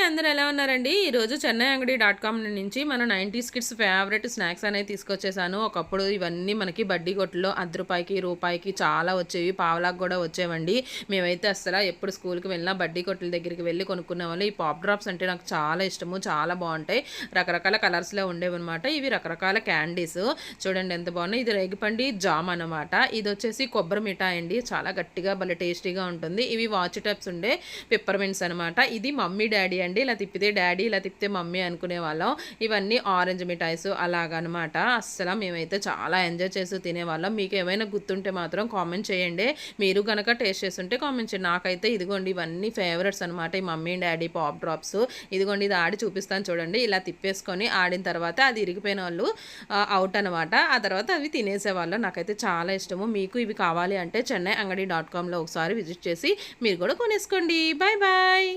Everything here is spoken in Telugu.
అందరూ ఎలా ఉన్నారండి? ఈరోజు చెన్నై అంగడి డాట్ కామ్ నుంచి మన 90స్ కిడ్స్ ఫేవరెట్ స్నాక్స్ అనేది తీసుకొచ్చేసాను. ఒకప్పుడు ఇవన్నీ మనకి బడ్డీ కొట్టులో రూ. 1, రూపాయికి చాలా వచ్చేవి. పావలాకు కూడా వచ్చేవండి. మేమైతే అస్సల ఎప్పుడు స్కూల్‌కి వెళ్ళినా బడ్డీ కొట్టుల దగ్గరికి వెళ్ళి కొనుక్కునేవాళ్ళం. ఈ పాప్ డ్రాప్స్ అంటే నాకు చాలా ఇష్టము. చాలా బావుంటాయి. రకరకాల కలర్స్‌లో ఉండేవన్నమాట. ఇవి రకరకాల క్యాండీస్. చూడండి ఎంత బాగున్నాయి. ఇది రేగిపండి జామ్ అనమాట. ఇదొచ్చేసి కొబ్బరి మిఠాయి అండి. చాలా గట్టిగా భలే టేస్టీగా ఉంటుంది. ఇవి వాచ్ టైప్స్ ఉండే పెప్పర్‌మింట్స్ అనమాట. ఇది మమ్మీ డ్యాడీ అండి. ఇలా తిప్పితే డ్యాడీ, ఇలా తిప్పితే మమ్మీ అనుకునేవాళ్ళం. ఇవన్నీ ఆరెంజ్ మిఠాయిస్ అలాగనమాట. అస్సల మేమైతే చాలా ఎంజాయ్ చేస్తూ తినేవాళ్ళం. మీకు ఏమైనా గుర్తుంటే మాత్రం కామెంట్ చేయండి. మీరు గనక టేస్ట్ చేసుంటే కామెంట్ చేయండి. నాకైతే ఇదిగోండి ఇవన్నీ ఫేవరెట్స్ అనమాట. ఈ మమ్మీ డ్యాడీ పాప్ డ్రాప్స్. ఇదిగోండి ఇది ఆడి చూపిస్తాను చూడండి. ఇలా తిప్పేసుకొని ఆడిన తర్వాత అది ఇరిగిపోయిన వాళ్ళు ఔట్ అనమాట. ఆ తర్వాత అవి తినేసేవాళ్ళు. నాకైతే చాలా ఇష్టము. మీకు ఇవి కావాలి అంటే చెన్నై అంగడి డాట్ కామ్‌లో ఒకసారి విజిట్ చేసి మీరు కూడా కొనేసుకోండి. Bye bye.